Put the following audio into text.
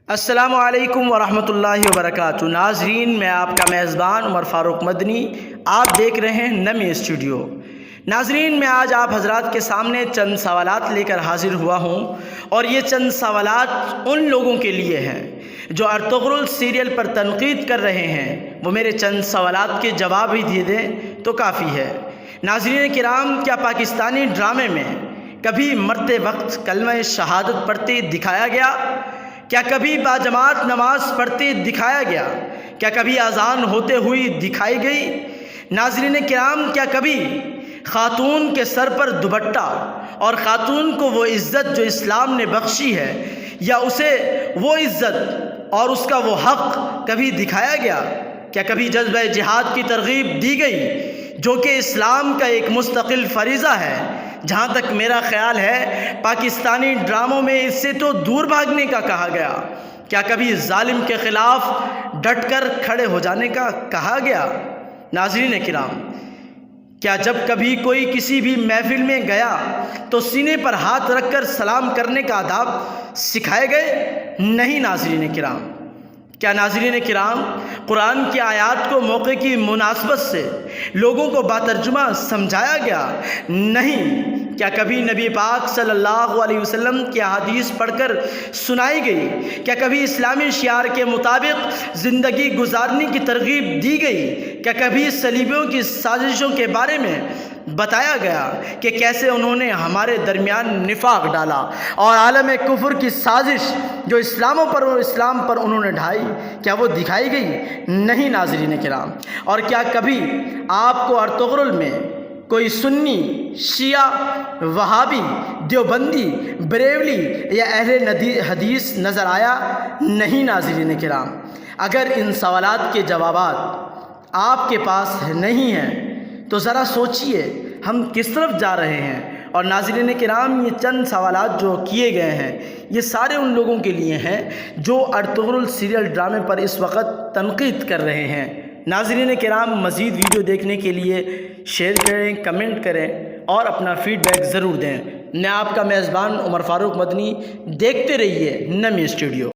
السلام علیکم ورحمۃ اللہ وبرکاتہ۔ ناظرین، میں آپ کا میزبان عمر فاروق مدنی، آپ دیکھ رہے ہیں نمی اسٹوڈیو۔ ناظرین، میں آج آپ حضرات کے سامنے چند سوالات لے کر حاضر ہوا ہوں، اور یہ چند سوالات ان لوگوں کے لیے ہیں جو ارطغرل سیریل پر تنقید کر رہے ہیں۔ وہ میرے چند سوالات کے جواب ہی دے دیں تو کافی ہے۔ ناظرین کرام، کیا پاکستانی ڈرامے میں کبھی مرتے وقت کلمہ شہادت پڑھتے دکھایا گیا؟ کیا کبھی باجماعت نماز پڑھتے دکھایا گیا؟ کیا کبھی اذان ہوتے ہوئی دکھائی گئی؟ ناظرین کرام، کیا کبھی خاتون کے سر پر دوپٹہ اور خاتون کو وہ عزت جو اسلام نے بخشی ہے، یا اسے وہ عزت اور اس کا وہ حق کبھی دکھایا گیا؟ کیا کبھی جذبہ جہاد کی ترغیب دی گئی، جو کہ اسلام کا ایک مستقل فریضہ ہے؟ جہاں تک میرا خیال ہے، پاکستانی ڈراموں میں اس سے تو دور بھاگنے کا کہا گیا۔ کیا کبھی ظالم کے خلاف ڈٹ کر کھڑے ہو جانے کا کہا گیا؟ ناظرین کرام، کیا جب کبھی کوئی کسی بھی محفل میں گیا تو سینے پر ہاتھ رکھ کر سلام کرنے کا آداب سکھائے گئے؟ نہیں ناظرین کرام۔ کیا ناظرین کرام، قرآن کی آیات کو موقع کی مناسبت سے لوگوں کو باترجمہ سمجھایا گیا؟ نہیں۔ کیا کبھی نبی پاک صلی اللہ علیہ وسلم کی احادیث پڑھ کر سنائی گئی؟ کیا کبھی اسلامی شعار کے مطابق زندگی گزارنے کی ترغیب دی گئی؟ کیا کبھی صلیبیوں کی سازشوں کے بارے میں بتایا گیا کہ کیسے انہوں نے ہمارے درمیان نفاق ڈالا اور عالم کفر کی سازش جو اسلام پر انہوں نے ڈھائی، کیا وہ دکھائی گئی؟ نہیں ناظرین کرام۔ اور کیا کبھی آپ کو ارطغرل میں کوئی سنی، شیعہ، وہابی، دیوبندی، بریلوی یا اہل حدیث نظر آیا؟ نہیں ناظرین کرام۔ اگر ان سوالات کے جوابات آپ کے پاس نہیں ہیں تو ذرا سوچئے ہم کس طرف جا رہے ہیں۔ اور ناظرین کرام، یہ چند سوالات جو کیے گئے ہیں، یہ سارے ان لوگوں کے لیے ہیں جو ارطغرل سیریل ڈرامے پر اس وقت تنقید کر رہے ہیں۔ ناظرین کرام، مزید ویڈیو دیکھنے کے لیے شیئر کریں، کمنٹ کریں اور اپنا فیڈ بیک ضرور دیں۔ میں آپ کا میزبان عمر فاروق مدنی، دیکھتے رہیے نمی اسٹوڈیو۔